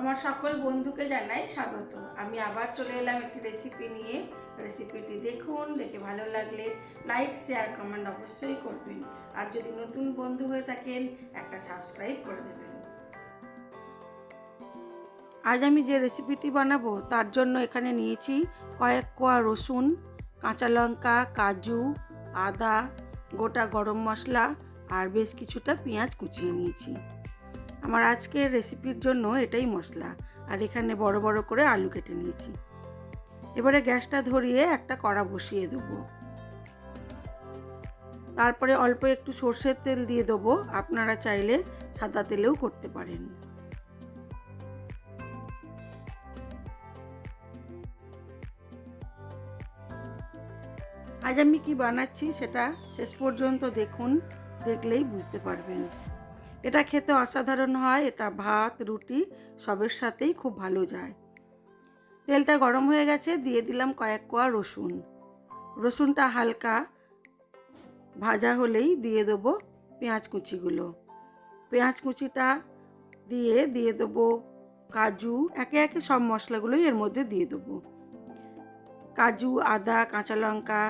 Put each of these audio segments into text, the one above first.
আমার সকল বন্ধুকে জানাই স্বাগত। আমি আবার চলে এলাম একটি রেসিপি নিয়ে। রেসিপিটি দেখুন, দেখে ভালো লাগলে লাইক, শেয়ার, কমেন্ট অবশ্যই করবেন। আর যদি নতুন বন্ধু হয়ে থাকেন একটা সাবস্ক্রাইব করে দেবেন। আজ আমি যে রেসিপিটি বানাবো তার জন্য এখানে নিয়েছি কয়েক কোয়া রসুন, কাঁচা লঙ্কা, কাজু, আদা, গোটা গরম মশলা আর বেশ কিছুটা পেঁয়াজ কুচিয়ে নিয়েছি। আমার আজকের রেসিপির জন্য এটাই মশলা। আর এখানে বড় বড় করে আলু কেটে নিয়েছি। এবারে গ্যাসটা ধরিয়ে একটা কড়া বসিয়ে দেবো। তারপরে অল্প একটু সর্ষের তেল দিয়ে দেবো। আপনারা চাইলে সাদা তেলেও করতে পারেন। আজ আমি কি বানাচ্ছি সেটা শেষ পর্যন্ত দেখুন, দেখলেই বুঝতে পারবেন। এটা খেতে অসাধারণ হয়। এটা ভাত, রুটি সবের সাথেই খুব ভালো যায়। তেলটা গরম হয়ে গেছে, দিয়ে দিলাম কয়েক কোয়া রসুন। রসুনটা হালকা ভাজা হলেই দিয়ে দেবো পেঁয়াজ কুচিগুলো। পেঁয়াজ কুচিটা দিয়ে দেবো কাজু। একে একে সব মশলাগুলোই এর মধ্যে দিয়ে দেবো। কাজু, আদা, কাঁচা লঙ্কা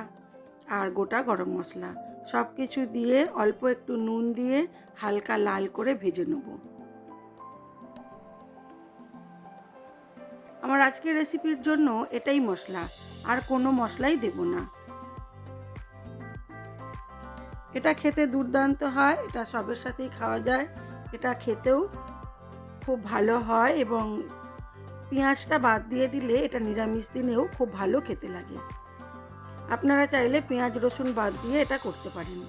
আর গোটা গরম মশলা সব কিছু দিয়ে অল্প একটু নুন দিয়ে হালকা লাল করে ভেজে নেব। আমার আজকের রেসিপির জন্য এটাই মশলা, আর কোনো মশলাই দেব না। এটা খেতে দুর্দান্ত হয়। এটা সবের সাথেই খাওয়া যায়। এটা খেতেও খুব ভালো হয় এবং পেঁয়াজটা বাদ দিয়ে দিলে এটা নিরামিষ দিনেও খুব ভালো খেতে লাগে। আপনারা চাইলে পেঁয়াজ রসুন বাদ দিয়ে এটা করতে পারেন।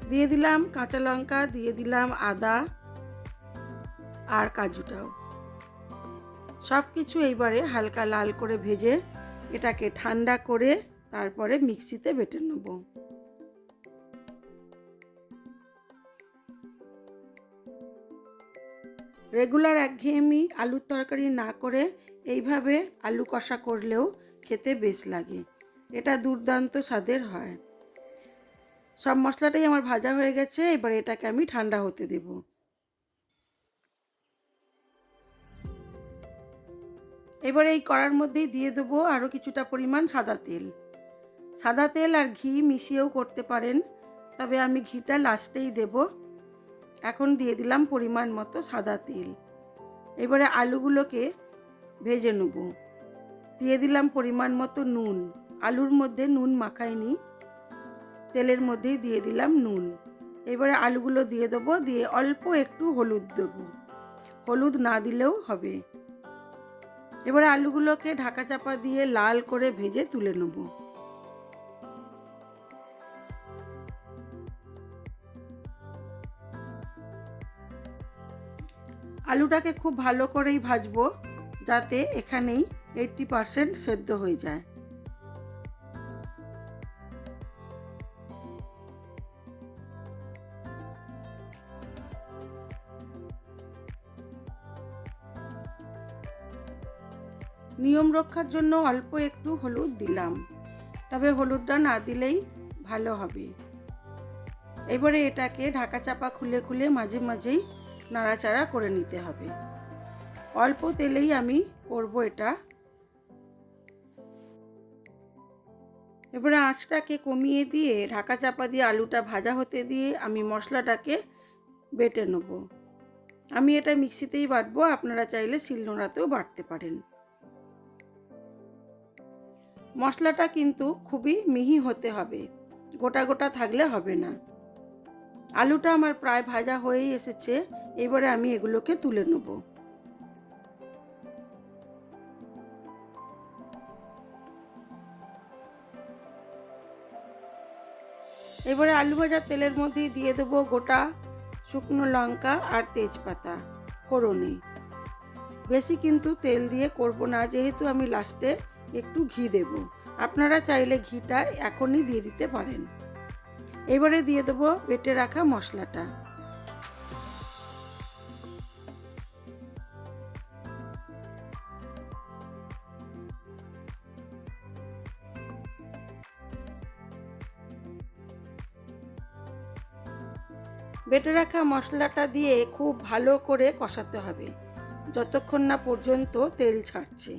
দিয়ে দিলাম কাঁচা লঙ্কা, দিয়ে দিলাম আদা আর কাজুটাও। সব কিছু এইবারে হালকা লাল করে ভেজে এটাকে ঠান্ডা করে তারপরে মিক্সিতে বেটে নেব। রেগুলার একঘেয়েমি আলুর তরকারি না করে এইভাবে আলু কষা করলেও খেতে বেশ লাগে। এটা দুর্দান্ত স্বাদের হয়। সব মশলাটাই আমার ভাজা হয়ে গেছে। এবার এটাকে আমি ঠান্ডা হতে দেব। এবার এই কড়ার মধ্যেই দিয়ে দেবো আরও কিছুটা পরিমাণ সাদা তেল। সাদা তেল আর ঘি মিশিয়েও করতে পারেন, তবে আমি ঘিটা লাস্টেই দেব। এখন দিয়ে দিলাম পরিমাণ মতো সাদা তেল। এবারে আলুগুলোকে ভেজে নেব। দিয়ে দিলাম পরিমাণ মতো নুন। আলুর মধ্যে নুন মাখাইনি, তেলের মধ্যেই দিয়ে দিলাম নুন। এবারে আলুগুলো দিয়ে দেবো, দিয়ে অল্প একটু হলুদ দেবো। হলুদ না দিলেও হবে। এবারে আলুগুলোকে ঢাকা চাপা দিয়ে লাল করে ভেজে তুলে নেব। আলুটাকে খুব ভালো করেই ভাজবো, যাতে এখানেই 80% সেদ্ধ হয়ে যায়। নিয়ম রক্ষার জন্য অল্প একটু হলুদ দিলাম, তবে হলুদটা না দিলেই ভালো হবে। এবারে এটাকে ঢাকা চাপা খুলে খুলে মাঝে মাঝেই নাড়াচাড়া করে নিতে হবে। অল্প তেলেই আমি করব এটা। এবারে আঁচটাকে কমিয়ে দিয়ে ঢাকা চাপা দিয়ে আলুটা ভাজা হতে দিয়ে আমি মশলাটাকে বেটে নেব। আমি এটা মিক্সিতেই বাটবো, আপনারা চাইলে শিলনোড়াতেও বাটতে পারেন। মশলাটা কিন্তু খুবই মিহি হতে হবে, গোটা গোটা থাকলে হবে না। আলুটা আমার প্রায় ভাজা হয়েই এসেছে। এবারে আমি এগুলোকে তুলে নেব। এবারে আলু ভাজা তেলের মধ্যেই দিয়ে দেবো গোটা শুকনো লঙ্কা আর তেজপাতা ফোড়নে। বেশি কিন্তু তেল দিয়ে করব না, যেহেতু আমি লাস্টে একটু ঘি দেব। আপনারা চাইলে ঘিটা এখনই দিয়ে দিতে পারেন। এবারে দিয়ে দেবো বেটে রাখা মশলাটা। বেটে রাখা মশলাটা দিয়ে খুব ভালো করে কষাতে হবে যতক্ষণ না পর্যন্ত তেল ছাড়ছে।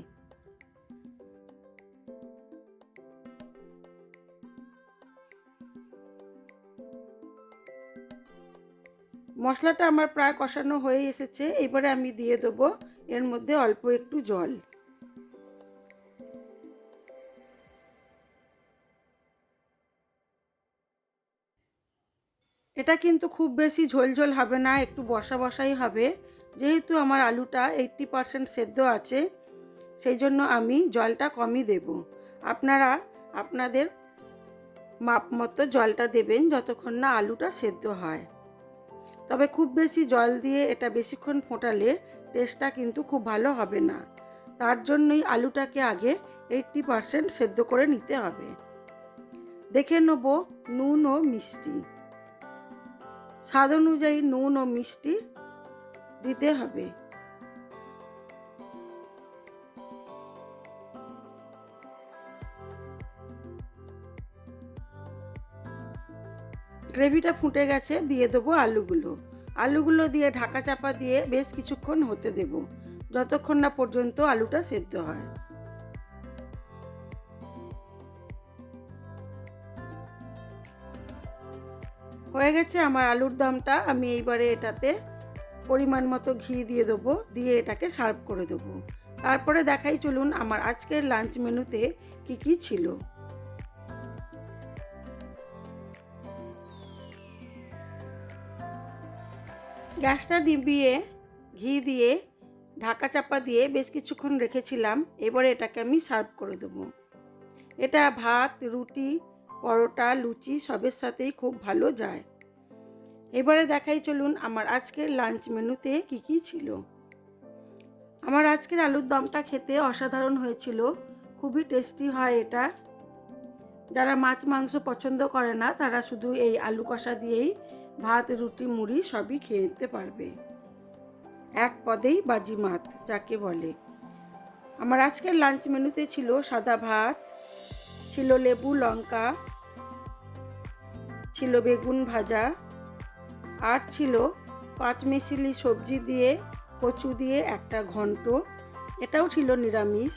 মশলাটা আমার প্রায় কষানো হয়ে এসেছে। এবারে আমি দিয়ে দেবো এর মধ্যে অল্প একটু জল। এটা কিন্তু খুব বেশি ঝোল হবে না, একটু বসা বসাই হবে। যেহেতু আমার আলুটা 80% সেদ্ধ আছে, সেই জন্য আমি জলটা কমই দেব। আপনারা আপনাদের মাপ মতো জলটা দেবেন যতক্ষণ না আলুটা সেদ্ধ হয়। তবে খুব বেশি জল দিয়ে এটা বেশিক্ষণ ফোটালে টেস্টটা কিন্তু খুব ভালো হবে না। তার জন্যই আলুটাকে আগে 80% সেদ্ধ করে নিতে হবে। দেখে নেব নুন ও মিষ্টি। স্বাদ অনুযায়ী নুন ও মিষ্টি দিতে হবে। গ্রেভিটা ফুটে গেছে, দিয়ে দেবো আলুগুলো। আলুগুলো দিয়ে ঢাকা চাপা দিয়ে বেশ কিছুক্ষণ হতে দেব যতক্ষণ না পর্যন্ত আলুটা সেদ্ধ হয়। হয়ে গেছে আমার আলুর দমটা। আমি এইবারে এটাতে পরিমাণ মতো ঘি দিয়ে দেবো, দিয়ে এটাকে সার্ভ করে দেবো। তারপরে দেখাই চলুন আমার আজকের লাঞ্চ মেনুতে কি কি ছিল। গ্যাসটা নিভিয়ে ঘি দিয়ে ঢাকা চাপা দিয়ে বেশ কিছুক্ষণ রেখেছিলাম। এবারে এটাকে আমি সার্ভ করে দেবো। এটা ভাত, রুটি, পরোটা, লুচি সবের সাথেই খুব ভালো যায়। এবারে দেখাই চলুন আমার আজকের লাঞ্চ মেনুতে কি কি ছিল। আমার আজকের আলুর দমটা খেতে অসাধারণ হয়েছিল, খুবই টেস্টি হয় এটা। যারা মাছ মাংস পছন্দ করে না তারা শুধু এই আলু কষা দিয়েই ভাত, রুটি, মুড়ি সবই খেয়ে নিতে পারবে। এক পদেই বাজিমাত যাকে বলে। আমার আজকের লাঞ্চ মেনুতে ছিল সাদা ভাত, ছিল লেবু লঙ্কা, ছিল বেগুন ভাজা, আর ছিল পাঁচমিশালি সবজি দিয়ে কচু দিয়ে একটা ঘন্ট, এটাও ছিল নিরামিষ।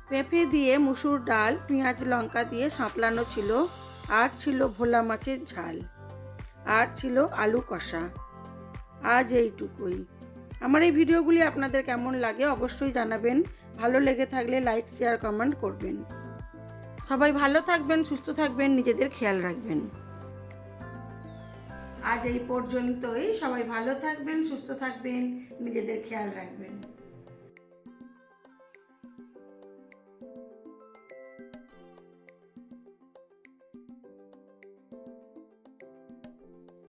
পেঁপে দিয়ে মুসুর ডাল পেঁয়াজ লঙ্কা দিয়ে সাঁতলানো ছিল, আর ছিল ভোলা মাছের ঝাল, আর ছিল আলু কষা। আজ এইটুকুই। আমার এই ভিডিওগুলি আপনাদের কেমন লাগে অবশ্যই জানাবেন। ভালো লেগে থাকলে লাইক, শেয়ার, কমেন্ট করবেন। সবাই ভালো থাকবেন, সুস্থ থাকবেন, নিজেদের খেয়াল রাখবেন। আজ এই পর্যন্তই। সবাই ভালো থাকবেন, সুস্থ থাকবেন, নিজেদের খেয়াল রাখবেন।